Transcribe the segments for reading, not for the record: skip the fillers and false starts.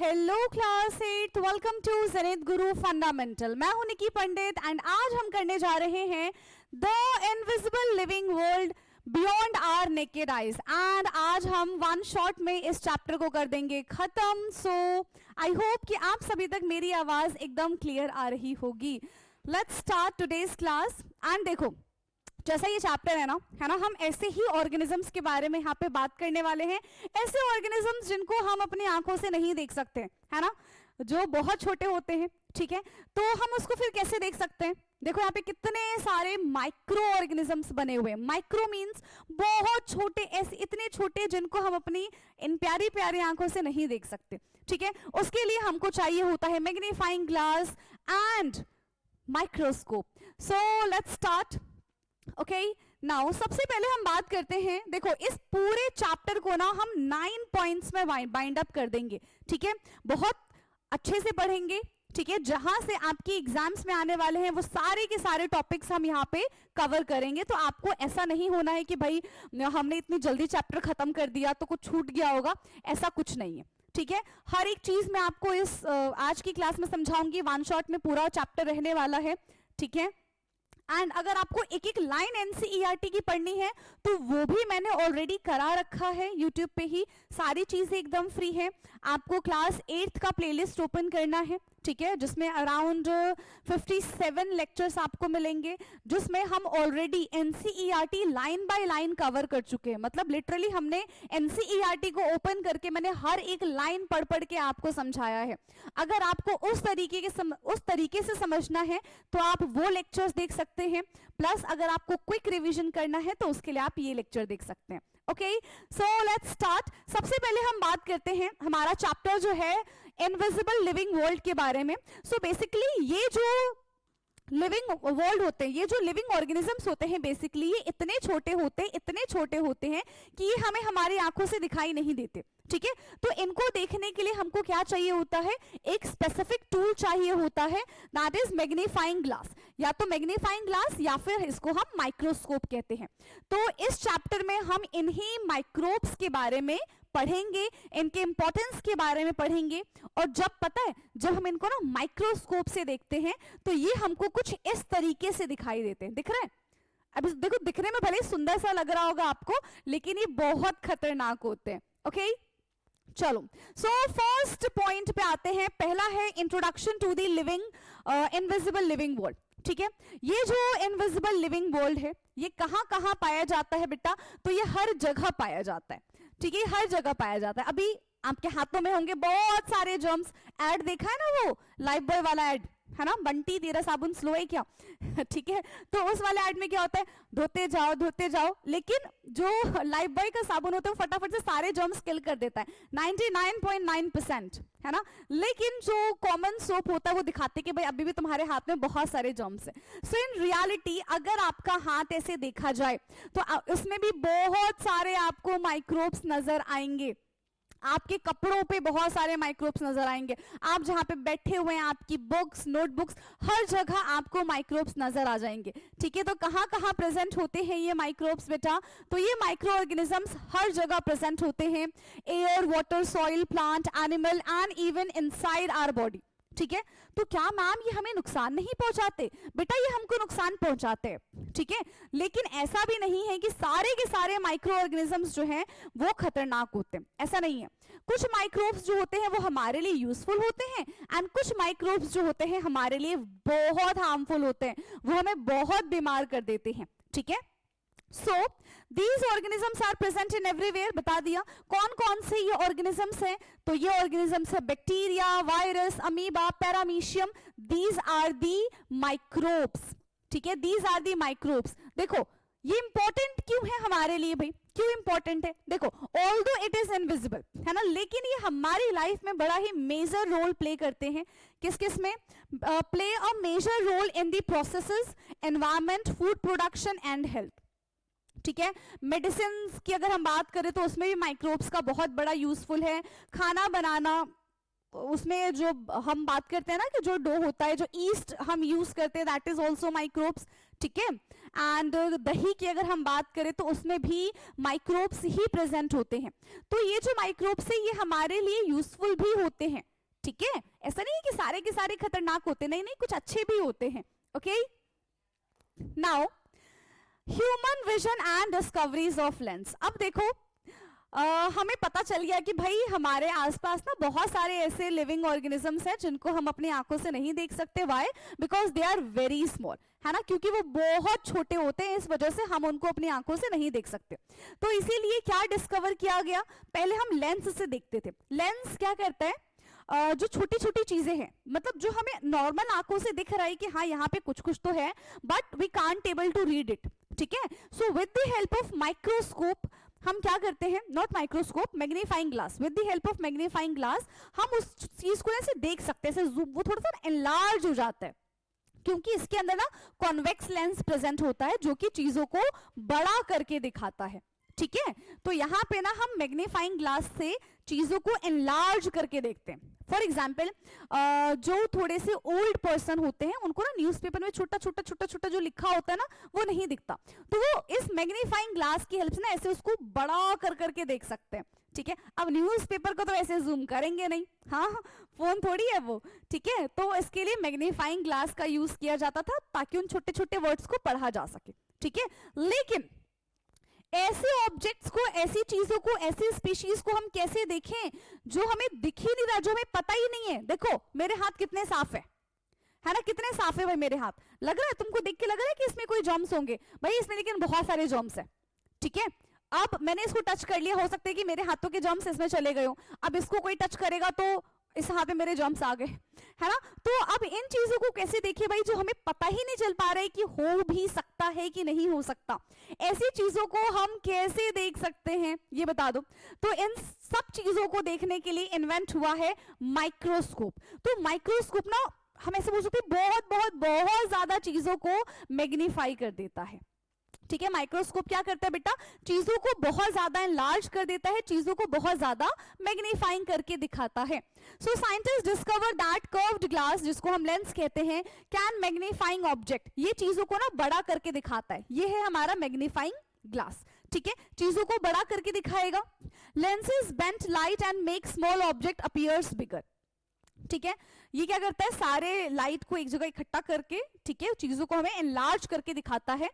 Hello class 8, welcome to Zenith Guru Fundamental. मैं हूं निकी पंडित and आज हम करने जा रहे हैं the invisible living world beyond our naked eyes. And आज हम वन शॉट में इस चैप्टर को कर देंगे खत्म। सो आई होप कि आप सभी तक मेरी आवाज एकदम क्लियर आ रही होगी। Let's start today's class. And देखो, जैसा ये चैप्टर है ना, हम ऐसे ही ऑर्गेनिजम्स के बारे में यहाँ पे बात करने वाले हैं। ऐसे ऑर्गेनिजम्स जिनको हम अपनी आंखों से नहीं देख सकते, है ना, जो बहुत छोटे होते हैं। ठीक है, तो हम उसको फिर कैसे देख सकते हैं? देखो यहाँ पे कितने सारे माइक्रो ऑर्गेनिजम्स बने हुए हैं। माइक्रो मींस बहुत छोटे, ऐसे इतने छोटे जिनको हम अपनी इन प्यारी प्यारी आंखों से नहीं देख सकते। ठीक है, उसके लिए हमको चाहिए होता है magnifying glass and microscope. So let's start. Okay, now सबसे पहले हम बात करते हैं। देखो, इस पूरे चैप्टर को ना हम 9 पॉइंट्स में बाइंड अप कर देंगे। ठीक है, बहुत अच्छे से पढ़ेंगे। ठीक है, जहां से आपकी एग्जाम्स में आने वाले हैं वो सारे के सारे टॉपिक्स हम यहाँ पे कवर करेंगे। तो आपको ऐसा नहीं होना है कि भाई हमने इतनी जल्दी चैप्टर खत्म कर दिया तो कुछ छूट गया होगा, ऐसा कुछ नहीं है। ठीक है, हर एक चीज मैं आपको इस आज की क्लास में समझाऊंगी। वन शॉट में पूरा चैप्टर रहने वाला है। ठीक है, एंड अगर आपको एक एक लाइन एनसीईआरटी की पढ़नी है तो वो भी मैंने ऑलरेडी करा रखा है यूट्यूब पे ही। सारी चीजें एकदम फ्री है। आपको क्लास 8th का प्लेलिस्ट ओपन करना है। ठीक है, जिसमें अराउंड 57 लेक्चर्स आपको मिलेंगे, जिसमें हम already NCERT line by line cover कर चुके हैं। मतलब लिटरली हमने एनसीईआरटी को ओपन करके मैंने हर एक लाइन पढ़ पढ़ के आपको समझाया है। अगर आपको उस तरीके से समझना है तो आप वो लेक्चर्स देख सकते हैं। प्लस अगर आपको क्विक रिवीजन करना है तो उसके लिए आप ये लेक्चर देख सकते हैं। Okay, so let's start. सबसे पहले हम बात करते हैं, हमारा चैप्टर जो है इनविजिबल लिविंग वर्ल्ड के बारे में। सो बेसिकली ये जो लिविंग वर्ल्ड होते हैं, ये जो लिविंग ऑर्गेनिजम्स होते हैं, बेसिकली ये इतने छोटे होते हैं कि ये हमें हमारी आंखों से दिखाई नहीं देते। ठीक है, तो इनको देखने के लिए हमको क्या चाहिए होता है? एक स्पेसिफिक टूल चाहिए होता है, दैट इज मैग्नीफाइंग ग्लास। या तो मैग्नीफाइंग ग्लास या फिर इसको हम माइक्रोस्कोप कहते हैं। तो इस चैप्टर में हम इन्हीं माइक्रोब्स के बारे में पढ़ेंगे, इनके इंपॉर्टेंस के बारे में पढ़ेंगे। और जब हम इनको ना माइक्रोस्कोप से देखते हैं तो ये हमको कुछ इस तरीके से दिखाई देते हैं। दिख रहा है? अब देखो, दिखने में भले सुंदर सा लग रहा होगा आपको, लेकिन ये बहुत खतरनाक होते हैं। ओके, चलो, सो फर्स्ट पॉइंट पे आते हैं। पहला है introduction to the invisible living world. ठीक है, ये जो इनविजिबल लिविंग वर्ल्ड है ये कहां कहां पाया जाता है बेटा? तो ये हर जगह पाया जाता है। ठीक है, हर जगह पाया जाता है। अभी आपके हाथों में होंगे बहुत सारे जर्म्स। ऐड देखा है ना, वो लाइफ बॉय वाला ऐड, है ना, बंटी तेरा साबुन स्लो है क्या? ठीक है, तो उस वाले ऐड में क्या होता है? धोते जाओ। लेकिन जो लाइफ बॉय का साबुन होता है वो फटाफट से सारे जर्म्स किल कर देता है, 99.9%, है ना। लेकिन जो कॉमन सोप होता है वो दिखाते कि भाई अभी भी तुम्हारे हाथ में बहुत सारे जर्म्स है। सो इन रियलिटी अगर आपका हाथ ऐसे देखा जाए तो उसमें भी बहुत सारे आपको माइक्रोब्स नजर आएंगे। आपके कपड़ों पे बहुत सारे माइक्रोब्स नजर आएंगे। आप जहां पे बैठे हुए हैं, आपकी बुक्स, नोटबुक्स, हर जगह आपको माइक्रोब्स नजर आ जाएंगे। ठीक है, तो कहां कहां प्रेजेंट होते हैं ये माइक्रोब्स बेटा? तो ये माइक्रो ऑर्गेनिजम्स हर जगह प्रेजेंट होते हैं। Air, water, soil, plant, animal and even inside our body. ठीक है, तो क्या मैम ये हमें नुकसान नहीं पहुंचाते? बेटा ये हमको नुकसान पहुंचाते हैं। ठीक है, लेकिन ऐसा भी नहीं है कि सारे के सारे माइक्रो ऑर्गेनिजम्स जो हैं वो खतरनाक होते हैं, ऐसा नहीं है। कुछ माइक्रोब्स जो होते हैं वो हमारे लिए यूजफुल होते हैं एंड कुछ माइक्रोब्स जो होते हैं हमारे लिए बहुत हार्मफुल होते हैं, वो हमें बहुत बीमार कर देते हैं। ठीक है, so these organisms are present in everywhere. बता दिया कौन कौन से ये ऑर्गेनिजम्स हैं। तो ये ऑर्गेनिजम्स है bacteria, virus, amoeba, paramecium. These are the microbes. ठीक है, दीज आर दी माइक्रोब्स। देखो ये इंपॉर्टेंट क्यों है हमारे लिए भाई? क्यों इंपॉर्टेंट है? देखो, ऑल्दो इट इज इनविजिबल, है ना, लेकिन ये हमारी लाइफ में बड़ा ही मेजर रोल प्ले करते हैं। किस में? Play a major role in the processes, environment, food production and health. ठीक है, मेडिसिन की अगर हम बात करें तो उसमें भी माइक्रोब्स का बहुत बड़ा यूजफुल है। खाना बनाना, उसमें जो हम बात करते हैं ना कि जो डो होता है, जो ईस्ट हम यूज करते हैं, दैट इज ऑल्सो माइक्रोब्स। ठीक है, एंड दही की अगर हम बात करें तो उसमें भी माइक्रोब्स ही प्रेजेंट होते हैं। तो ये जो माइक्रोब्स है ये हमारे लिए यूजफुल भी होते हैं। ठीक है, ऐसा नहीं है कि सारे के सारे खतरनाक होते, नहीं नहीं, कुछ अच्छे भी होते हैं। Okay, now human vision and discoveries of lens. अब देखो हमें पता चल गया कि भाई हमारे आसपास ना बहुत सारे ऐसे लिविंग ऑर्गेनिजम्स हैं जिनको हम अपनी आंखों से नहीं देख सकते। Why? Because they are very small, है ना, क्योंकि वो बहुत छोटे होते हैं, इस वजह से हम उनको अपनी आंखों से नहीं देख सकते। तो इसीलिए क्या डिस्कवर किया गया, पहले हम लेंस से देखते थे। लेंस क्या करता है, जो छोटी छोटी चीजें हैं, मतलब जो हमें नॉर्मल आंखों से दिख रहा है कि हाँ यहाँ पे कुछ कुछ तो है, but we can't able to read it. ठीक है, so with the help of microscope हम क्या करते हैं, not microscope, magnifying glass, with the help of magnifying glass हम उस चीज को ऐसे देख सकते हैं, वो थोड़ा सा एनलार्ज हो जाता है, क्योंकि इसके अंदर ना कॉन्वेक्स लेंस प्रेजेंट होता है जो कि चीजों को बड़ा करके दिखाता है। ठीक है, तो यहाँ पे ना हम मैग्नीफाइंग ग्लास से चीजों को एनलार्ज करके देखते हैं। फॉर एग्जाम्पल जो थोड़े से ओल्ड पर्सन होते हैं उनको ना न्यूज़पेपर में छोटा छोटा छोटा छोटा जो लिखा होता है ना वो नहीं दिखता, तो वो इस मैग्नीफाइंग ग्लास की हेल्प से ना ऐसे उसको बड़ा कर करके देख सकते हैं। ठीक है, अब न्यूज़पेपर को तो ऐसे जूम करेंगे नहीं, हाँ फोन थोड़ी है वो। ठीक है, तो इसके लिए मैग्नीफाइंग ग्लास का यूज किया जाता था ताकि उन छोटे छोटे वर्ड्स को पढ़ा जा सके। ठीक है, लेकिन ऐसे ऑब्जेक्ट्स को, ऐसी चीजों को, ऐसी स्पीशीज को हम कैसे देखें जो हमें दिख ही नहीं रहा, जो हमें पता ही नहीं है। देखो मेरे हाथ कितने साफ है ना, कितने साफ है भाई मेरे हाथ, लग रहा है तुमको देख के लग रहा है कि इसमें कोई जर्म्स होंगे? भाई इसमें लेकिन बहुत सारे जर्म्स है। ठीक है, अब मैंने इसको टच कर लिया, हो सकता है कि मेरे हाथों के जर्म्स इसमें चले गए हो, अब इसको कोई टच करेगा तो इस हाथ में मेरे जर्म्स आ गए, है ना। तो अब इन चीजों को कैसे देखिए भाई, जो हमें पता ही नहीं चल पा रहा है कि हो भी सकता है कि नहीं हो सकता, ऐसी चीजों को हम कैसे देख सकते हैं ये बता दो। तो इन सब चीजों को देखने के लिए इन्वेंट हुआ है माइक्रोस्कोप। तो माइक्रोस्कोप ना हम ऐसे बोल सकते हैं बहुत बहुत बहुत ज्यादा चीजों को मैग्नीफाई कर देता है। ठीक है, माइक्रोस्कोप क्या करता है बेटा, चीजों को बहुत ज्यादा एनलार्ज कर देता है, चीजों को बहुत ज्यादा मैग्नीफाइंग करके दिखाता है। So scientist discover that curved glass, जिसको हम लेंस कहते हैं, कैन मैग्नीफाइंग ऑब्जेक्ट, ये चीजों को ना बड़ा करके दिखाता है, ये है हमारा मैग्नीफाइंग ग्लास। ठीक है, चीजों को बड़ा करके दिखाएगा। Lenses bent light and make small object appears bigger. ठीक है, ये क्या करता है, सारे लाइट को एक जगह इकट्ठा करके, ठीक है, चीजों को हमें एनलार्ज करके दिखाता है।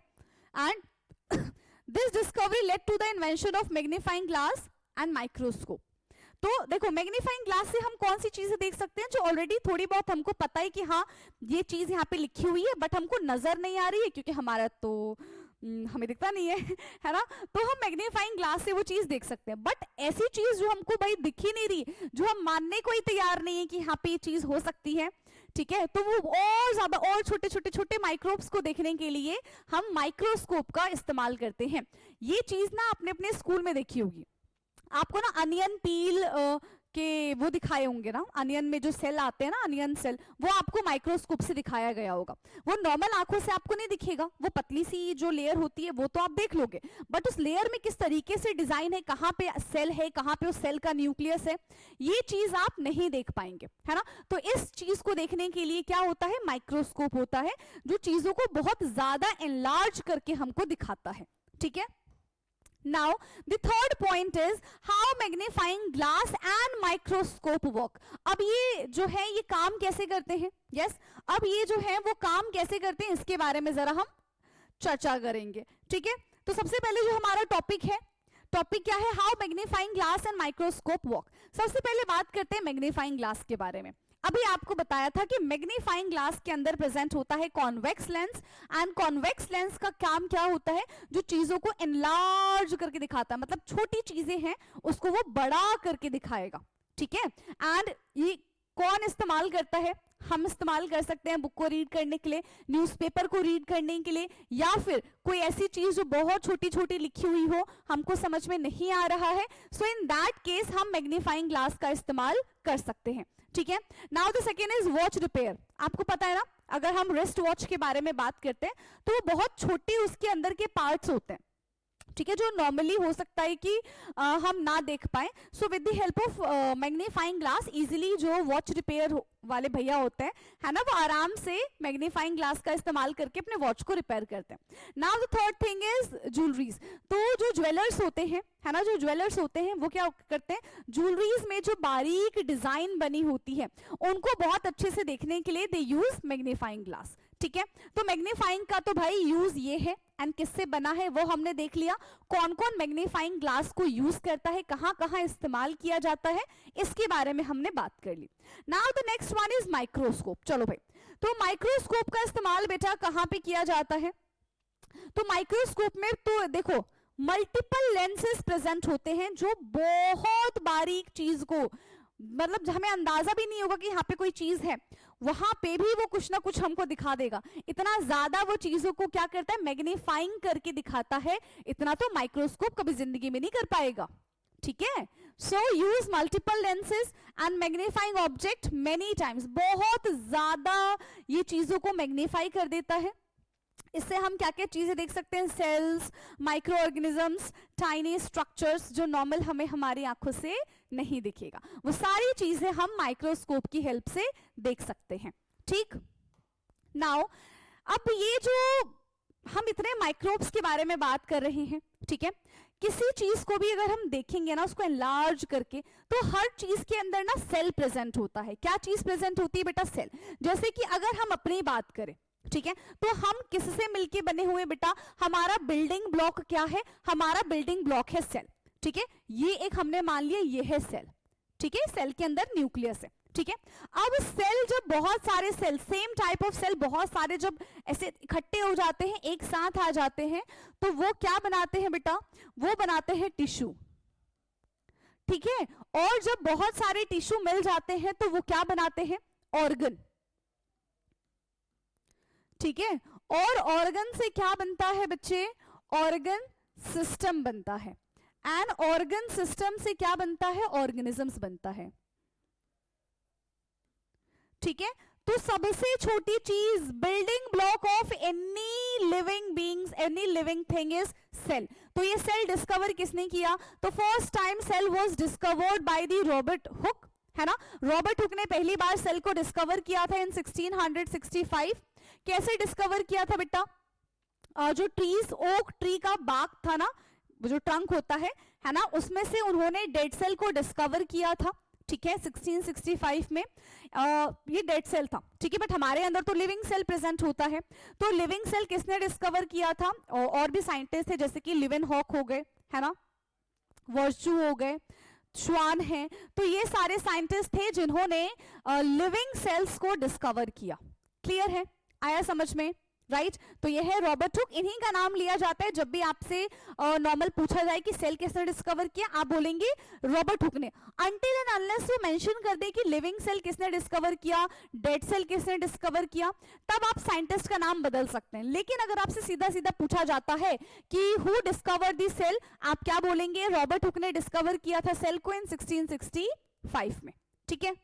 And this discovery led to the invention of magnifying glass and microscope. तो देखो मैग्नीफाइंग ग्लास से हम कौन सी चीजें देख सकते हैं जो ऑलरेडी थोड़ी बहुत हमको पता है कि हाँ ये चीज यहाँ पे लिखी हुई है, बट हमको नजर नहीं आ रही है क्योंकि हमारा तो हमें दिखता नहीं है, है ना। तो हम मैग्नीफाइंग ग्लास से वो चीज देख सकते हैं, बट ऐसी चीज जो हमको भाई दिख ही नहीं रही, जो हम मानने को ही तैयार नहीं है कि यहाँ पे ये चीज हो सकती है, ठीक है, तो वो और ज्यादा और छोटे छोटे छोटे माइक्रोब्स को देखने के लिए हम माइक्रोस्कोप का इस्तेमाल करते हैं। ये चीज ना आपने अपने स्कूल में देखी होगी, आपको ना अनियन पील के वो दिखाए होंगे ना, अनियन में जो सेल आते हैं ना, अनियन सेल, वो आपको माइक्रोस्कोप से दिखाया गया होगा। वो नॉर्मल आंखों से आपको नहीं दिखेगा, वो पतली सी जो लेयर होती है वो तो आप देख लोगे, बट उस लेयर में किस तरीके से डिजाइन है, कहाँ पे सेल है, कहाँ पे उस सेल का न्यूक्लियस है, ये चीज आप नहीं देख पाएंगे, है ना। तो इस चीज को देखने के लिए क्या होता है, माइक्रोस्कोप होता है, जो चीजों को बहुत ज्यादा एनलार्ज करके हमको दिखाता है। ठीक है, now the third point is how magnifying glass and microscope work. अब ये जो है ये काम कैसे करते हैं, yes, अब ये जो है वो काम कैसे करते हैं इसके बारे में जरा हम चर्चा करेंगे। ठीक है, तो सबसे पहले जो हमारा टॉपिक है, टॉपिक क्या है, how magnifying glass and microscope work. सबसे पहले बात करते हैं मैग्नीफाइंग ग्लास के बारे में। अभी आपको बताया था कि मैग्नीफाइंग ग्लास के अंदर प्रेजेंट होता है convex lens, and convex lens का काम क्या होता है, जो चीजों को एनलार्ज करके दिखाता है, मतलब छोटी चीजें हैं उसको वो बड़ा करके दिखाएगा। ठीक है, एंड ये कौन इस्तेमाल करता है, हम इस्तेमाल कर सकते हैं बुक को रीड करने के लिए, न्यूज़पेपर को रीड करने के लिए, या फिर कोई ऐसी चीज जो बहुत छोटी छोटी लिखी हुई हो, हमको समझ में नहीं आ रहा है, सो इन दैट केस हम मैग्नीफाइंग ग्लास का इस्तेमाल कर सकते हैं। ठीक है, now the second is watch repair. आपको पता है ना, अगर हम रिस्ट वॉच के बारे में बात करते हैं तो वो बहुत छोटे उसके अंदर के पार्ट्स होते हैं, ठीक है, जो नॉर्मली हो सकता है कि हम ना देख पाए। सो with the help of magnifying glass easily जो वॉच रिपेयर वाले भैया होते हैं, है ना, वो आराम से मैग्नीफाइंग ग्लास का इस्तेमाल करके अपने वॉच को रिपेयर करते हैं। Now the third thing is jewelleries. तो जो ज्वेलर्स होते हैं, है ना, जो ज्वेलर्स होते हैं वो क्या करते हैं, ज्वेलरीज में जो बारीक डिजाइन बनी होती है उनको बहुत अच्छे से देखने के लिए दे यूज मैग्नीफाइंग ग्लास। ठीक है, तो मैग्नीफाइंग का तो भाई यूज ये है, एंड किससे बना है वो हमने देख लिया। कौन कौन मैग्नीफाइंग ग्लास को यूज करता है, कहां कहां इस्तेमाल किया जाता है, इसके बारे में हमने बात कर ली। Now the next one is microscope. चलो भाई, तो माइक्रोस्कोप का इस्तेमाल बेटा कहां पे किया जाता है? तो माइक्रोस्कोप में तो देखो मल्टीपल लेंसेज प्रेजेंट होते हैं जो बहुत बारीक चीज को, मतलब हमें अंदाजा भी नहीं होगा कि यहाँ पे कोई चीज है, वहां पे भी वो कुछ ना कुछ हमको दिखा देगा। इतना ज्यादा वो चीजों को क्या करता है, मैग्नीफाइंग करके दिखाता है। इतना तो माइक्रोस्कोप कभी जिंदगी में नहीं कर पाएगा। ठीक है, so use multiple lenses and magnifying object many times. बहुत ज्यादा ये चीजों को मैग्नीफाई कर देता है। इससे हम क्या क्या चीजें देख सकते हैं, cells, microorganisms, tiny structures, जो नॉर्मल हमें हमारी आंखों से नहीं दिखेगा, वो सारी चीजें हम माइक्रोस्कोप की हेल्प से देख सकते हैं। ठीक, नाउ अब ये जो हम इतने माइक्रोब्स के बारे में बात कर रहे हैं, ठीक है, किसी चीज को भी अगर हम देखेंगे ना उसको एनलार्ज करके, तो हर चीज के अंदर ना सेल प्रेजेंट होता है। क्या चीज प्रेजेंट होती है बेटा? सेल। जैसे कि अगर हम अपनी बात करें, ठीक है, तो हम किससे मिलके बने हुए बेटा? हमारा बिल्डिंग ब्लॉक क्या है? हमारा बिल्डिंग ब्लॉक है सेल। ठीक है, ये एक हमने मान लिया ये है सेल। ठीक है, सेल के अंदर न्यूक्लियस है। ठीक है, अब सेल जब बहुत सारे cell, same type of cell बहुत सारे जब ऐसे इकट्ठे हो जाते हैं, एक साथ आ जाते हैं, तो वो क्या बनाते हैं बेटा? वो बनाते हैं टिश्यू। ठीक है, और जब बहुत सारे टिश्यू मिल जाते हैं तो वो क्या बनाते हैं? ऑर्गन। ठीक है, और ऑर्गन से क्या बनता है बच्चे? ऑर्गन सिस्टम बनता है। एंड ऑर्गन सिस्टम से क्या बनता है? ऑर्गेनिजम्स बनता है। ठीक है, तो सबसे छोटी चीज, building block of any living beings, any living thing is cell. तो ये सेल डिस्कवर किसने किया? तो first time cell was discovered by the Robert Hooke, है ना। रॉबर्ट हुक ने पहली बार सेल को डिस्कवर किया था इन 1665। कैसे डिस्कवर किया था बेटा? जो ट्रीज, ओक ट्री का बाग था ना, जो ट्रंक होता है ना, उसमें से उन्होंने डेड सेल को डिस्कवर किया था। ठीक है, 1665 में ये डेड सेल था। ठीक है, बट हमारे अंदर तो लिविंग सेल प्रेजेंट होता है। तो लिविंग सेल किसने डिस्कवर किया था? और भी साइंटिस्ट थे, जैसे कि लिवेनहॉक हो गए, है ना, वर्चू हो गए, श्वान है। तो ये सारे साइंटिस्ट थे जिन्होंने लिविंग सेल्स को डिस्कवर किया। क्लियर है? आया समझ में? राइट, तो ये है रॉबर्ट हुक। इन्हीं का नाम लिया जाता है। जब भी आपसे नॉर्मल पूछा जाए कि सेल किसने डिस्कवर किया, आप बोलेंगे रॉबर्ट हुक ने। अनटिल एंड अनलेस वो मेंशन कर दे कि लिविंग सेल किसने डिस्कवर किया, डेड सेल किसने डिस्कवर किया, तब आप साइंटिस्ट का नाम बदल सकते हैं। लेकिन अगर आपसे सीधा सीधा पूछा जाता है कि हु डिस्कवर दी सेल, आप क्या बोलेंगे? रॉबर्ट हुक ने डिस्कवर किया था सेल को इन 1665 में। ठीक है,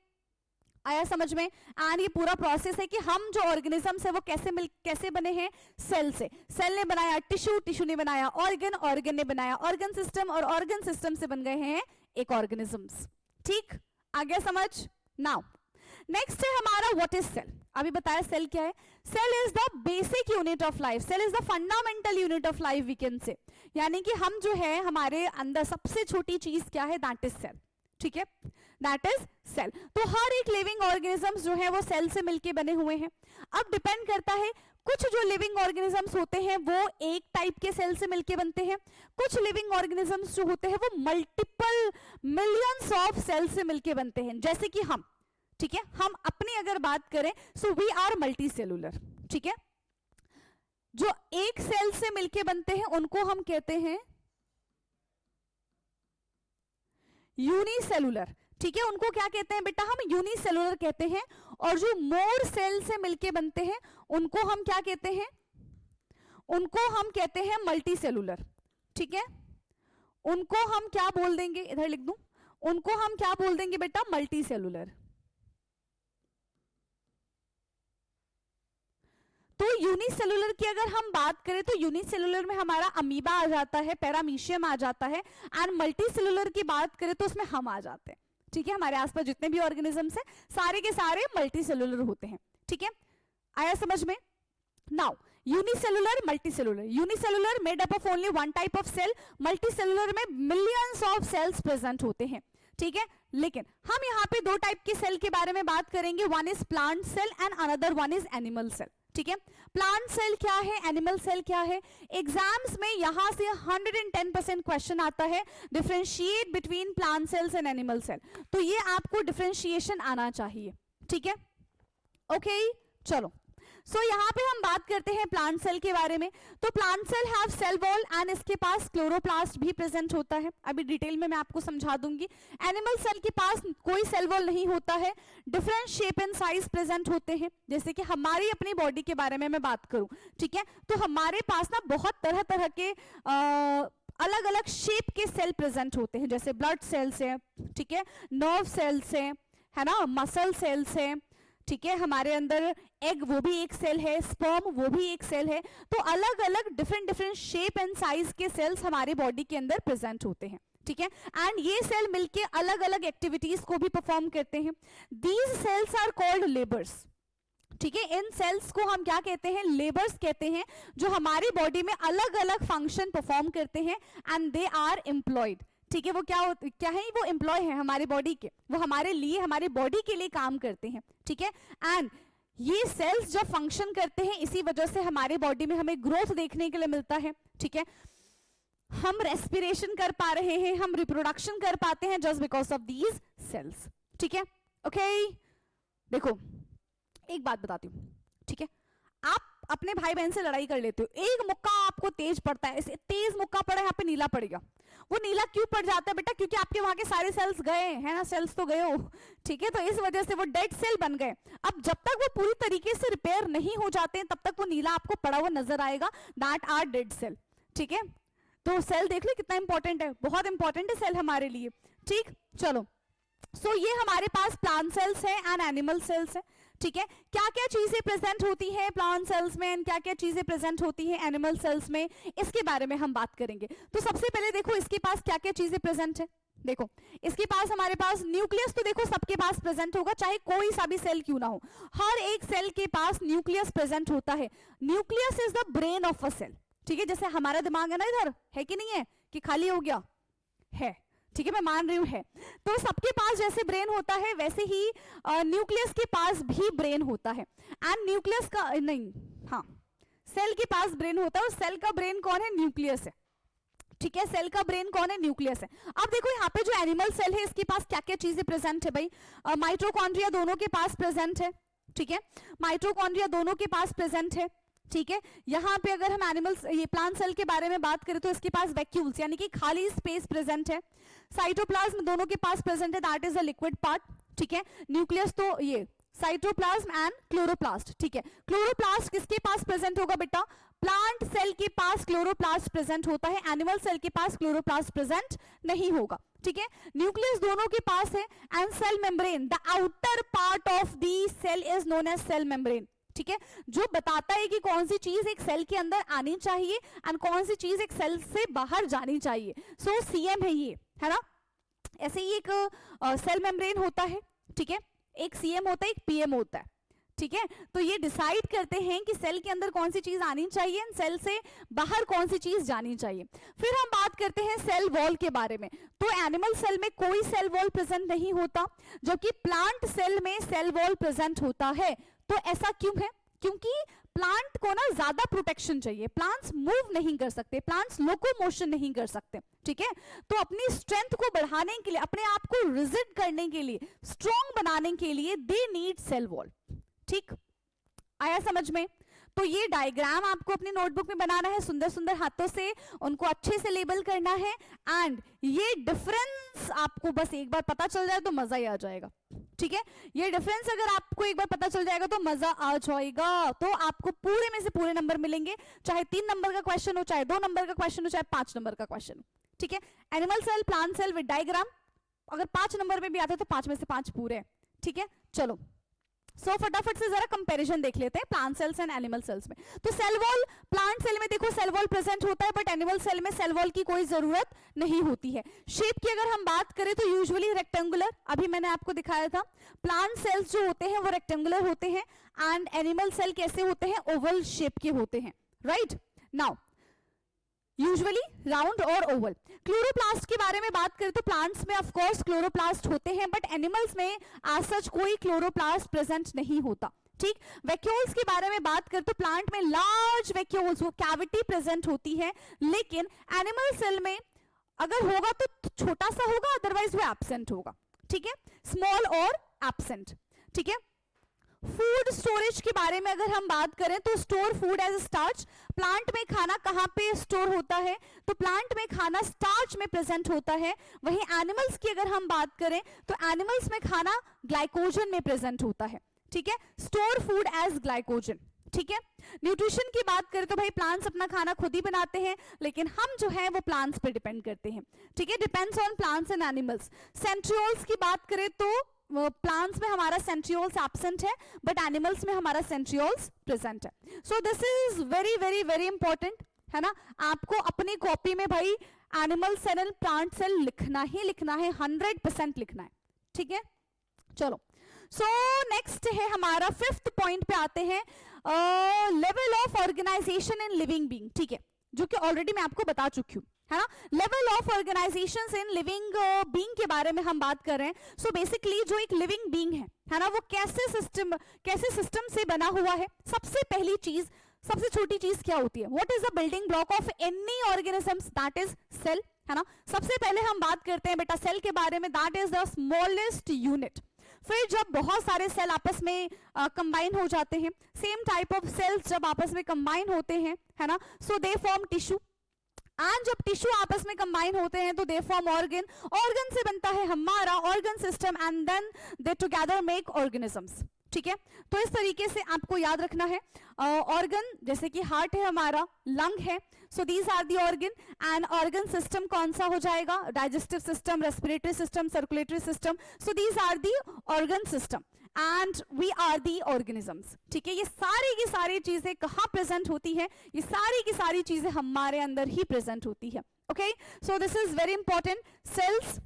आया समझ में? एंड ये पूरा प्रोसेस है कि हम जो ऑर्गेनिजम्स है वो कैसे बने हैं? सेल से। सेल ने बनाया टिश्यू, टिश्यू ने बनाया ऑर्गन, ऑर्गन ने बनाया ऑर्गन सिस्टम, और ऑर्गन सिस्टम से बन गए हैं एक ऑर्गेनिजम्स। ठीक, आ गया समझ? नाउ नेक्स्ट है हमारा व्हाट इज सेल। अभी बताया सेल क्या है। Cell is the basic unit of life, cell is the fundamental unit of life we can say. यानी कि हम जो है, हमारे अंदर सबसे छोटी चीज क्या है? That is cell. ठीक है, दैट इज सेल। तो हर एक लिविंग ऑर्गेनिजम्स जो है वो सेल से मिलके बने हुए हैं। अब डिपेंड करता है, कुछ जो लिविंग ऑर्गेनिजम्स होते हैं वो एक टाइप के सेल से मिलके बनते हैं, कुछ लिविंग ऑर्गेनिजम्स जो होते हैं वो मल्टीपल मिलियंस ऑफ सेल से मिलके बनते हैं। जैसे कि हम, ठीक है, हम अपनी अगर बात करें, so we are multicellular. ठीक है, जो एक सेल से मिलके बनते हैं उनको हम कहते हैं यूनिसेलुलर। ठीक है, उनको क्या कहते हैं बेटा? हम यूनिसेलुलर कहते हैं। और जो मोर सेल से मिलके बनते हैं उनको हम क्या कहते हैं? उनको हम कहते हैं मल्टी सेलुलर। ठीक है, उनको हम क्या बोल देंगे? इधर लिख दूं, उनको हम क्या बोल देंगे बेटा? Multi cellular. तो यूनिसेलुलर की अगर हम बात करें तो यूनिसेलुलर में हमारा अमीबा आ जाता है, पैरामीशियम आ जाता है, एंड मल्टीसेलुलर की बात करें तो उसमें हम आ जाते हैं। ठीक है, हमारे आसपास जितने भी ऑर्गेनिजम्स हैं सारे के सारे मल्टीसेलुलर होते हैं। ठीक है, आया समझ में? Now unicellular, multicellular. Unicellular made up of only one type of cell, multicellular में मिलियंस ऑफ सेल्स प्रेजेंट होते हैं। ठीक है, लेकिन हम यहाँ पे दो टाइप के सेल के बारे में बात करेंगे, one is plant cell and another one is animal cell. ठीक है, प्लांट सेल क्या है, एनिमल सेल क्या है? एग्जाम्स में यहां से 110% क्वेश्चन आता है, differentiate between plant cells and animal cell. तो ये आपको डिफरेंशिएशन आना चाहिए। ठीक है, ओके, चलो। सो यहाँ पे हम बात करते हैं प्लांट सेल के बारे में। तो plant cell have cell wall and इसके पास क्लोरोप्लास्ट भी प्रेजेंट होता है, अभी डिटेल में मैं आपको समझा दूंगी। एनिमल सेल के पास कोई सेल वॉल नहीं होता है, different shape and size present होते हैं। जैसे कि हमारी अपनी बॉडी के बारे में मैं बात करूं, ठीक है, तो हमारे पास ना बहुत तरह तरह के अलग अलग शेप के सेल प्रेजेंट होते हैं, जैसे ब्लड सेल्स है, ठीक है, नर्व सेल्स है ना, मसल सेल्स है, ठीक है, हमारे अंदर एग वो भी एक सेल है, स्पर्म वो भी एक सेल है। तो अलग अलग डिफरेंट शेप एंड साइज के सेल्स हमारे बॉडी के अंदर प्रेजेंट होते हैं। ठीक है, एंड ये सेल मिलके अलग अलग एक्टिविटीज को भी परफॉर्म करते हैं। These cells are called labours. ठीक है, इन सेल्स को हम क्या कहते हैं? लेबर्स कहते हैं, जो हमारी बॉडी में अलग अलग फंक्शन परफॉर्म करते हैं, एंड दे आर एम्प्लॉयड। ठीक है, वो क्या है? वो एम्प्लॉय है हमारे बॉडी के, वो हमारे लिए, हमारी बॉडी के लिए काम करते हैं। ठीक है, एंड ये सेल्स जब फंक्शन करते हैं, इसी वजह से हमारे बॉडी में हमें ग्रोथ देखने के लिए मिलता है। ठीक है, हम रेस्पिरेशन कर पा रहे हैं, हम रिप्रोडक्शन कर पाते हैं just because of these cells. ठीक है, ओके, देखो एक बात बताती हूँ। ठीक है, आप अपने भाई बहन से लड़ाई कर लेते हो, एक मुक्का आपको तेज पड़ता है, ऐसे तेज मुक्का पड़ा, यहाँ पे नीला पड़ेगा। वो नीला क्यों पड़ जाता है बेटा? क्योंकि आपके वहां के सारे सेल्स गए हैं ना, सेल्स तो गए हो। ठीक है, तो इस वजह से वो डेड सेल बन गए। अब जब तक वो पूरी तरीके से रिपेयर नहीं हो जाते हैं, तब तक वो नीला आपको पड़ा हुआ नजर आएगा, दैट आर डेड सेल। ठीक है, तो सेल देख लो कितना इंपॉर्टेंट है, बहुत इंपॉर्टेंट है सेल हमारे लिए। ठीक, चलो, सो ये हमारे पास प्लांट सेल्स है एंड एनिमल सेल्स है। ठीक है, क्या क्या चीजें प्रेजेंट होती है प्लांट सेल्स में एंड क्या क्या चीजें प्रेजेंट होती है एनिमल सेल्स में, इसके बारे में हम बात करेंगे। तो सबसे पहले देखो इसके पास क्या क्या चीजें प्रेजेंट है। देखो इसके पास, हमारे पास न्यूक्लियस, तो देखो सबके पास प्रेजेंट होगा, चाहे कोई सा भी सेल क्यों ना हो, हर एक सेल के पास न्यूक्लियस प्रेजेंट होता है। Nucleus is the brain of a cell. ठीक है, जैसे हमारा दिमाग है ना, इधर है कि नहीं है, कि खाली हो गया है? ठीक है, मैं मान रही हूँ है। तो सबके पास जैसे ब्रेन होता है, वैसे ही न्यूक्लियस के पास भी ब्रेन होता है। एंड न्यूक्लियस का नहीं, हाँ, सेल के पास ब्रेन होता है, और सेल का ब्रेन कौन है? न्यूक्लियस है। ठीक है, सेल का ब्रेन कौन है? न्यूक्लियस है। अब देखो यहाँ पे जो एनिमल सेल है, इसके पास क्या क्या चीजें प्रेजेंट है भाई? माइटोकॉन्ड्रिया दोनों के पास प्रेजेंट है। ठीक है, माइटोकॉन्ड्रिया दोनों के पास प्रेजेंट है। ठीक है, यहाँ पे अगर हम एनिमल्स, ये प्लांट सेल के बारे में बात करें, तो इसके पास वैक्यूल्स यानी कि खाली स्पेस प्रेजेंट है। साइटोप्लाज्म दोनों के पास प्रेजेंट है, that is a liquid part. ठीक है, न्यूक्लियस तो ये साइटोप्लाज्म एंड क्लोरोप्लास्ट। ठीक है, क्लोरोप्लास्ट किसके पास प्रेजेंट होगा बेटा? प्लांट सेल के पास क्लोरोप्लास्ट प्रेजेंट होता है, एनिमल सेल के पास क्लोरोप्लास्ट प्रेजेंट नहीं होगा। ठीक है, न्यूक्लियस दोनों के पास है, and cell membrane, the outer part of the cell is known as cell membrane. ठीक है, जो बताता है कि कौन सी चीज एक सेल के अंदर आनी चाहिए एंड कौन सी चीज एक सेल से बाहर जानी चाहिए। सो सीएम है ये, है ना। ऐसे ही एक सेल मेम्ब्रेन होता है। ठीक है, एक सीएम होता है, एक पीएम होता है। ठीक है, तो ये डिसाइड करते हैं कि सेल के अंदर कौन सी चीज आनी चाहिए एंड सेल से बाहर कौन सी चीज जानी चाहिए। फिर हम बात करते हैं सेल वॉल के बारे में। तो एनिमल सेल में कोई सेल वॉल प्रेजेंट नहीं होता, जबकि प्लांट सेल में सेल वॉल प्रेजेंट होता है। तो ऐसा क्यों है? क्योंकि प्लांट को ना ज्यादा प्रोटेक्शन चाहिए, प्लांट्स मूव नहीं कर सकते, प्लांट्स लोकोमोशन नहीं कर सकते। ठीक है, तो अपनी स्ट्रेंथ को बढ़ाने के लिए, अपने आप को रिजिड करने के लिए, स्ट्रॉन्ग बनाने के लिए दे नीड सेल वॉल। ठीक, आया समझ में? तो ये डायग्राम आपको अपनी नोटबुक में बनाना है, सुंदर सुंदर हाथों से उनको अच्छे से लेबल करना है, एंड ये डिफरेंस आपको बस एक बार पता चल जाए तो मजा ही आ जाएगा। ठीक है, ये डिफरेंस अगर आपको एक बार पता चल जाएगा तो मजा आ जाएगा। तो आपको पूरे में से पूरे नंबर मिलेंगे, चाहे 3 नंबर का क्वेश्चन हो, चाहे 2 नंबर का क्वेश्चन हो, चाहे 5 नंबर का क्वेश्चन हो। ठीक है, animal cell, plant cell with diagram, अगर 5 नंबर में भी आते तो 5 में से 5 पूरे। ठीक है, चलो सो फटाफट से जरा कंपैरिजन देख लेते हैं plant cells and animal cells में। तो सेल वॉल, प्लांट सेल में देखो सेल वॉल प्रेजेंट होता है, बट एनिमल सेल में सेल वॉल की कोई जरूरत नहीं होती है। शेप की अगर हम बात करें तो यूजुअली रेक्टेंगुलर, अभी मैंने आपको दिखाया था। प्लांट सेल्स जो होते हैं वो रेक्टेंगुलर होते हैं एंड एनिमल सेल कैसे होते हैं, ओवल शेप के होते हैं, राइट। नाउ यूजुअली राउंड और ओवल। क्लोरोप्लास्ट के बारे में बात करें तो प्लांट्स में ऑफ कोर्स क्लोरोप्लास्ट होते हैं, बट एनिमल्स में एज सच कोई क्लोरोप्लास्ट प्रेजेंट नहीं होता, ठीक। वैक्यूल्स के बारे में बात करें तो प्लांट में लार्ज वैक्यूल्स, वो कैविटी प्रेजेंट होती है, लेकिन एनिमल सेल में अगर होगा तो छोटा सा होगा, अदरवाइज वो एब्सेंट होगा, ठीक है, स्मॉल और एब्सेंट, ठीक है। फूड स्टोरेज के बारे में अगर हम बात करें तो store food as starch. Plant में खाना कहां पे स्टोर होता है, तो प्लांट में खाना स्टार्च में प्रेजेंट होता है। वहीं एनिमल्स की अगर हम बात करें तो एनिमल्स में खाना ग्लाइकोजन में प्रेजेंट होता है, ठीक है, स्टोर फूड एज ग्लाइकोजन, ठीक है। न्यूट्रिशन की बात करें तो भाई प्लांट्स अपना खाना खुद ही बनाते हैं, लेकिन हम जो है वो प्लांट्स पे डिपेंड करते हैं, ठीक है, depends on plants and animals. Centrioles की बात करें तो प्लांट्स में हमारा सेंट्रियोल्स एब्सेंट है, बट एनिमल्स में हमारा सेंट्रियोल्स प्रेजेंट है। So this is very very very important, है ना। आपको अपनी कॉपी में भाई animal cell and plant cell लिखना ही लिखना है, 100% लिखना है, ठीक है। चलो सो नेक्स्ट है हमारा 5th पॉइंट पे आते हैं, level of organisation in living being, ठीक है, जो कि ऑलरेडी मैं आपको बता चुकी हूँ, है ना। Level of organisations in living being के बारे में हम बात कर रहे हैं। सो बेसिकली जो एक लिविंग बीइंग है ना, वो कैसे सिस्टम से बना हुआ है। सबसे पहली चीज, सबसे छोटी चीज क्या होती है, what is the building block of any organisms, that is cell, है ना। सबसे पहले हम बात करते हैं बेटा सेल के बारे में, that is the smallest unit. फिर जब बहुत सारे सेल आपस में कंबाइन हो जाते हैं, सेम टाइप ऑफ सेल्स जब आपस में कंबाइन होते हैं, है ना, सो दे फॉर्म टिश्यू, एंड जब टिश्यू आपस में कंबाइन होते हैं तो दे फॉर्म ऑर्गन, ऑर्गन से बनता है हमारा organ system, and then they together make organisms, ठीक है। तो इस तरीके से आपको याद रखना है, ऑर्गन जैसे कि हार्ट है हमारा, लंग है, so these are the organ, and organ system कौन सा हो जाएगा, digestive system, respiratory system, circulatory system, so these are the organ system and we are the organisms, ठीक है। ये सारी की सारी चीजें कहाँ प्रेजेंट होती है, ये सारी की सारी चीजें हमारे अंदर ही प्रेजेंट होती है, okay. So this is very important. Cells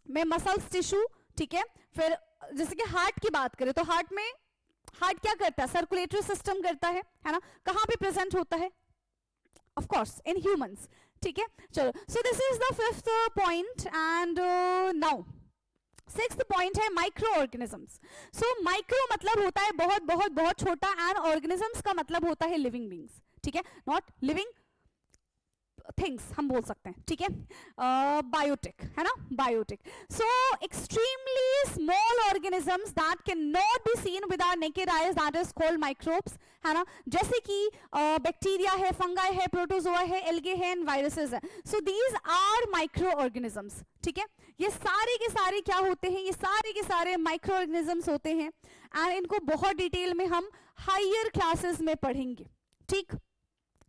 में मसल्स, टिश्यू, ठीक है। फिर जैसे कि हार्ट की बात करें तो हार्ट में, हार्ट क्या करता है, सर्कुलेटरी सिस्टम करता है ना, कहाँ पे प्रेजेंट होता है, ऑफ कोर्स इन ह्यूमंस, ठीक है। चलो सो this is the 5th point, and now 6th point है माइक्रो ऑर्गेनिजम्स। सो माइक्रो मतलब होता है बहुत बहुत बहुत छोटा, एंड ऑर्गेनिजम्स का मतलब होता है लिविंग बीइंग्स, ठीक है, नॉट लिविंग थिंग्स हम बोल सकते हैं, ठीक है, बायोटिक, है ना, biotic. So extremely small organisms that can not be seen with our naked eyes, that is called microbes, है ना, जैसे कि बैक्टीरिया है, फंगाई है, प्रोटोजोआ है, एल्गे है, एंड वायरसेस है। So these are microorganisms, ठीक है। ये सारे के सारे क्या होते हैं, ये सारे के सारे माइक्रो ऑर्गेनिजम्स होते हैं, एंड इनको बहुत डिटेल में हम हायर क्लासेस में पढ़ेंगे, ठीक।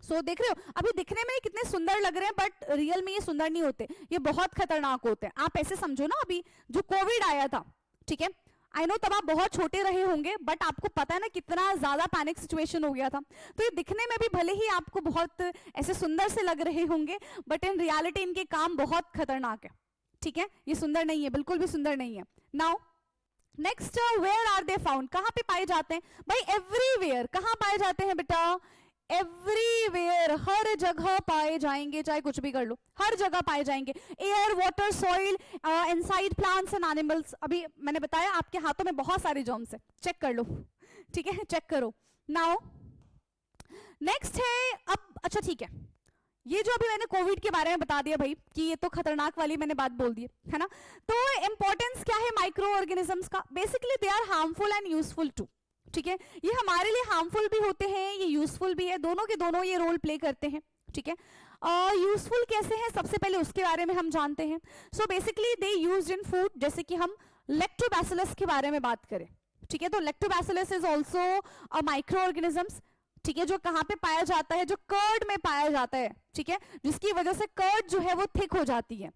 सो देख रहे हो अभी दिखने में कितने सुंदर लग रहे हैं, बट रियल में ये सुंदर नहीं होते, ये बहुत खतरनाक होते हैं। आप ऐसे समझो ना, अभी जो कोविड आया था, ठीक है, आई नो तब आप बहुत छोटे रहे होंगे, बट आपको पता है ना कितना ज्यादा पैनिक सिचुएशन हो गया था। तो ये दिखने में भी भले ही आपको बहुत ऐसे सुंदर से लग रहे होंगे, बट इन रियलिटी इनके काम बहुत खतरनाक है, ठीक है, ये सुंदर नहीं है, बिल्कुल भी सुंदर नहीं है। Now next, where are they found, कहां पे पाए जाते हैं भाई, एवरीवेयर। कहां पाए जाते हैं बेटा, एवरीवेयर, हर जगह पाए जाएंगे, चाहे कुछ भी कर लो, हर जगह पाए जाएंगे। Air, water, soil, inside plants and animals. अभी मैंने बताया आपके हाथों में बहुत सारे जर्म्स है, चेक कर लो, ठीक है, चेक करो। नाउ नेक्स्ट है, अब अच्छा ठीक है, ये जो अभी मैंने कोविड के बारे में बता दिया भाई कि ये तो खतरनाक वाली मैंने बात बोल दी है ना। तो इंपॉर्टेंस क्या है माइक्रो ऑर्गेनिजम्स का, basically they are harmful and useful to, ठीक है। ये हमारे लिए हार्मफुल भी होते हैं, ये यूजफुल भी है, दोनों के दोनों ये रोल प्ले करते हैं, ठीक है। यूजफुल कैसे हैं, सबसे पहले उसके बारे में हम जानते हैं। So basically they used in food, जैसे कि हम लैक्टोबैसिलस के बारे में बात करें, ठीक है, तो lactobacillus is also a micro organisms, ठीक है, जो कहाँ पे पाया जाता है, जो कर्ड में पाया जाता है, ठीक है, जिसकी वजह से कर्ड जो है वो थिक हो जाती है,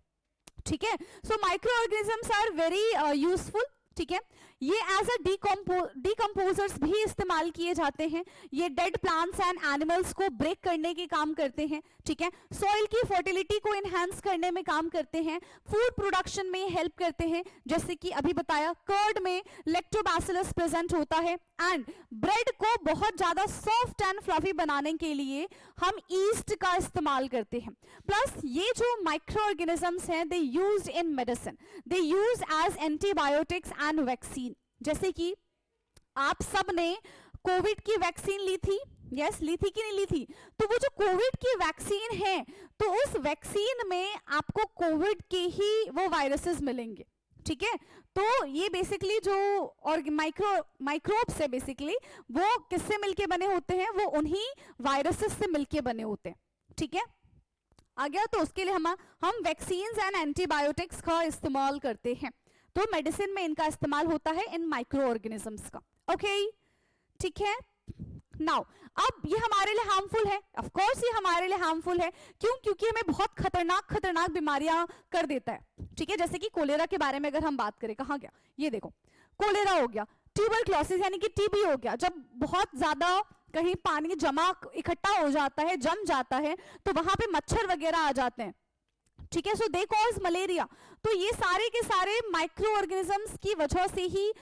ठीक है। So microorganisms are very useful, ठीक है। ये एज अ डिकम्पोजर्स भी इस्तेमाल किए जाते हैं। ये डेड प्लांट्स एंड एनिमल्स को ब्रेक करने के काम करते हैं, ठीक है। सॉइल की फर्टिलिटी को इनहेंस करने में काम करते हैं। फूड प्रोडक्शन में हेल्प करते हैं, जैसे कि अभी बताया कर्ड में लैक्टोबैसिलस प्रेजेंट होता है। एंड ब्रेड को बहुत ज्यादा सॉफ्ट एंड फ्लफी बनाने के लिए हम ईस्ट का इस्तेमाल करते हैं। प्लस ये जो माइक्रो ऑर्गेनिजम्स हैं they used in medicine, they use as antibiotics and vaccine. जैसे कि आप सब ने कोविड की वैक्सीन ली थी, यस ली थी कि नहीं ली थी? तो वो जो कोविड की वैक्सीन है, तो उस वैक्सीन में आपको कोविड के ही वो वायरसेस मिलेंगे, ठीक है। तो ये बेसिकली जो और माइक्रोब्स है बेसिकली वो किससे मिलके बने होते हैं? वो उन्हीं वायरसेस से मिलके बने होते हैं, ठीक है। आ गया? तो उसके लिए हम वैक्सीन्स एंड एंटीबायोटिक्स का इस्तेमाल करते हैं। तो मेडिसिन में इनका इस्तेमाल होता है इन माइक्रो ऑर्गेनिजम्स का, ओके, ठीक है। नाउ अब ये हमारे लिए हार्मफुल है, ऑफ कोर्स ये हमारे लिए हार्मफुल है। क्यों? क्योंकि हमें बहुत खतरनाक बीमारियां कर देता है, ठीक है। जैसे कि कोलेरा के बारे में अगर हम बात करें, कहाँ गया ये देखो, कोलेरा हो गया, ट्यूबरक्लोसिस यानी कि टीबी हो गया। जब बहुत ज्यादा कहीं पानी जमा इकट्ठा हो जाता है, जम जाता है, तो वहां पे मच्छर वगैरह आ जाते हैं, ठीक है। सो दे कॉज मलेरिया। तो ये सारे के सारे माइक्रो ऑर्गेनिजम्स की वजह से ही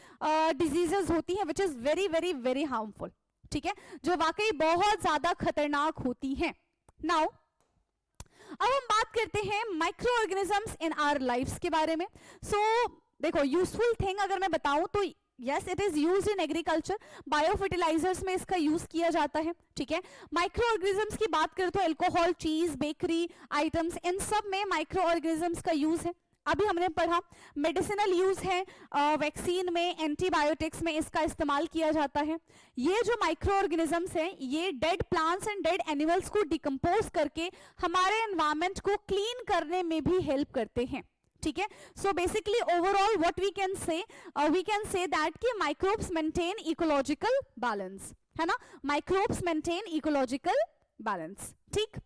डिजीजेस होती हैं, which is very very very harmful, ठीक है, जो वाकई बहुत ज्यादा खतरनाक होती हैं। नाउ अब हम बात करते हैं microorganisms in our lifes के बारे में। सो देखो, यूजफुल थिंग अगर मैं बताऊं तो yes it is used in agriculture, biofertilizers में इसका यूज किया जाता है, ठीक है। माइक्रो ऑर्गेनिजम्स की बात करें तो अल्कोहल, चीज, बेकरी आइटम्स, इन सब में माइक्रो ऑर्गेनिजम्स का यूज है। अभी हमने पढ़ा मेडिसिनल यूज है, वैक्सीन में, एंटीबायोटिक्स में इसका इस्तेमाल किया जाता है। ये जो माइक्रो ऑर्गेनिजम्स हैं ये dead plants and dead animals को डिकम्पोज करके हमारे एनवायरमेंट को क्लीन करने में भी हेल्प करते हैं, ठीक है। So basically overall what we can say that कि माइक्रोब्स मेंटेन इकोलॉजिकल बैलेंस, है ना, माइक्रोब्स मेंटेन इकोलॉजिकल बैलेंस, ठीक।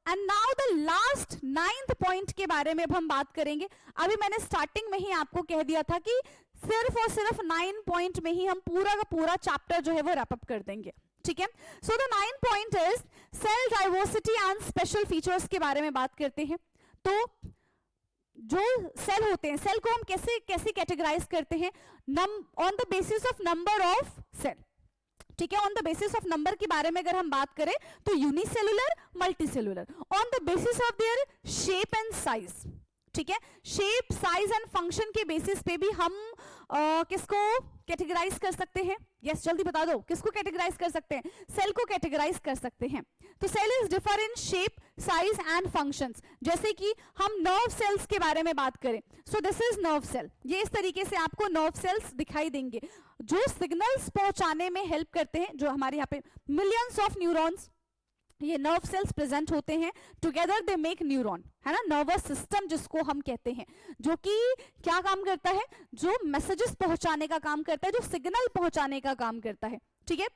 And now the last 9th point के बारे में अब हम बात करेंगे। अभी मैंने स्टार्टिंग में ही आपको कह दिया था कि सिर्फ और सिर्फ 9 पॉइंट में ही हम पूरा का पूरा चैप्टर जो है वो रैप अप कर देंगे, ठीक है। So the 9th point is cell diversity and special features के बारे में बात करते हैं। तो जो सेल होते हैं, सेल को हम कैसे कैटेगराइज करते हैं? On the basis of number of cell, ठीक है। On the basis of number के बारे में अगर हम बात करें तो unicellular, multicellular, on the basis of their shape and size, ठीक है। शेप, साइज एंड फंक्शन के बेसिस पे भी हम किसको कैटेगराइज कर सकते हैं? यस जल्दी बता दो, किसको कैटेगराइज कर सकते हैं? सेल को कैटेगराइज कर सकते हैं। तो cell is differ in shape, size and functions. जैसे कि हम नर्व सेल्स के बारे में बात करें, so this is nerve cell. ये इस तरीके से आपको नर्व सेल्स दिखाई देंगे जो सिग्नल्स पहुंचाने में हेल्प करते हैं। जो हमारे यहाँ पे मिलियंस ऑफ न्यूरॉन्स, ये नर्व सेल्स प्रेजेंट होते हैं, टुगेदर दे मेक न्यूरॉन, है ना, नर्वस सिस्टम जिसको हम कहते हैं, जो कि क्या काम करता है? जो मैसेजेस पहुंचाने का काम करता है, जो सिग्नल पहुंचाने का काम करता है, ठीक है।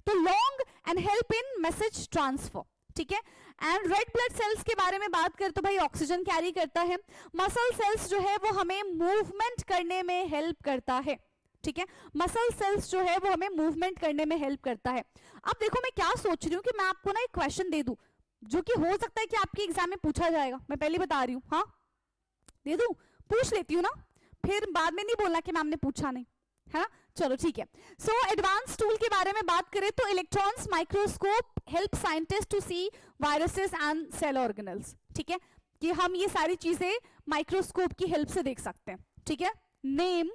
तो long and help in message transfer, ठीक है। एंड रेड ब्लड सेल्स के बारे में बात करें तो भाई ऑक्सीजन कैरी करता है। मसल सेल्स जो है वो हमें मूवमेंट करने में हेल्प करता है, ठीक है। मसल सेल्स जो है वो हमें मूवमेंट करने में हेल्प करता है। अब देखो मैं क्या सोच रही हूँ कि मैं आपको ना एक क्वेश्चन दे दूं जो कि हो सकता है कि आपके एग्जाम में पूछा जाएगा, मैं पहले बता रही हूँ, हाँ दे दूं, पूछ लेती हूँ ना, फिर बाद में नहीं बोलना कि मैम ने पूछा नहीं, है ना। चलो ठीक है। सो एडवांस टूल के बारे में बात करें तो electrons microscope help scientist to see viruses and cell organelles, ठीक है, कि हम ये सारी चीजें माइक्रोस्कोप की हेल्प से देख सकते हैं, ठीक है। नेम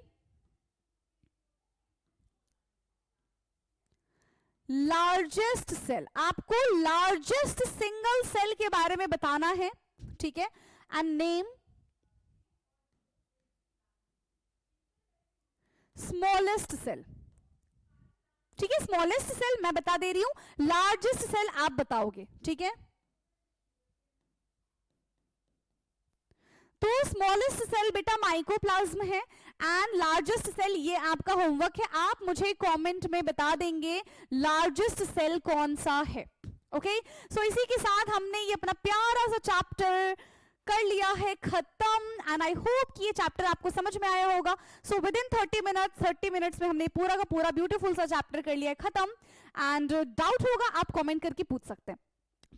लार्जेस्ट सेल, आपको लार्जेस्ट सिंगल सेल के बारे में बताना है, ठीक है। एंड नेम स्मॉलेस्ट सेल, ठीक है। स्मॉलेस्ट सेल मैं बता दे रही हूं, लार्जेस्ट सेल आप बताओगे, ठीक है। तो स्मॉलेस्ट सेल बेटा माइकोप्लाज्म है एंड लार्जेस्ट सेल ये आपका होमवर्क है, आप मुझे कमेंट में बता देंगे लार्जेस्ट सेल कौन सा है, ओके। सो इसी के साथ हमने ये अपना प्यारा सा चैप्टर कर लिया है खत्म एंड आई होप कि ये चैप्टर आपको समझ में आया होगा. सो विद इन 30 मिनट्स में हमने पूरा का पूरा ब्यूटीफुल सा चैप्टर कर लिया है खत्म. एंड डाउट होगा आप कमेंट करके पूछ सकते हैं.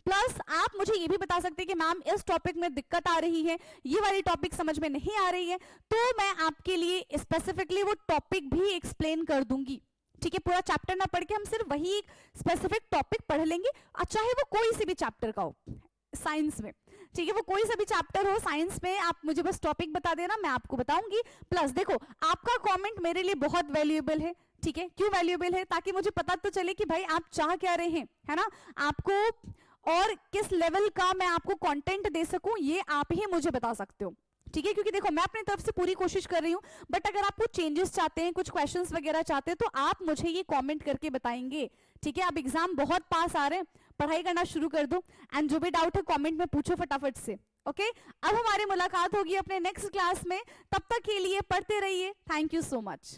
प्लस आप मुझे ये भी बता सकते हैं कि मैम इस टॉपिक में दिक्कत आ रही है, ये वाली टॉपिक समझ में नहीं आ रही है, तो मैं आपके लिए स्पेसिफिकली वो टॉपिक भी एक्सप्लेन कर दूंगी. ठीक है, पूरा चैप्टर ना पढ़ के हम सिर्फ वही स्पेसिफिक टॉपिक पढ़ लेंगे, चाहे वो कोई सी भी चैप्टर का हो साइंस में. ठीक है, वो कोई सा भी चैप्टर हो साइंस में, आप मुझे बस टॉपिक बता देना, मैं आपको बताऊंगी. प्लस देखो, आपका कमेंट मेरे लिए बहुत वैल्यूएबल है. ठीक है, क्यों वैल्यूएबल है? ताकि मुझे पता तो चले कि भाई आप चाह क्या रहे हैं, है ना. आपको और किस लेवल का मैं आपको कंटेंट दे सकूं, ये आप ही मुझे बता सकते हो. ठीक है, क्योंकि देखो मैं अपनी तरफ से पूरी कोशिश कर रही हूं, बट अगर आप कुछ चेंजेस चाहते हैं, कुछ क्वेश्चंस वगैरह चाहते हैं, तो आप मुझे ये कमेंट करके बताएंगे. ठीक है, अब एग्जाम बहुत पास आ रहे हैं, पढ़ाई करना शुरू कर दो एंड जो भी डाउट है कमेंट में पूछो फटाफट से. ओके, अब हमारी मुलाकात होगी अपने नेक्स्ट क्लास में. तब तक के लिए पढ़ते रहिए. Thank you so much.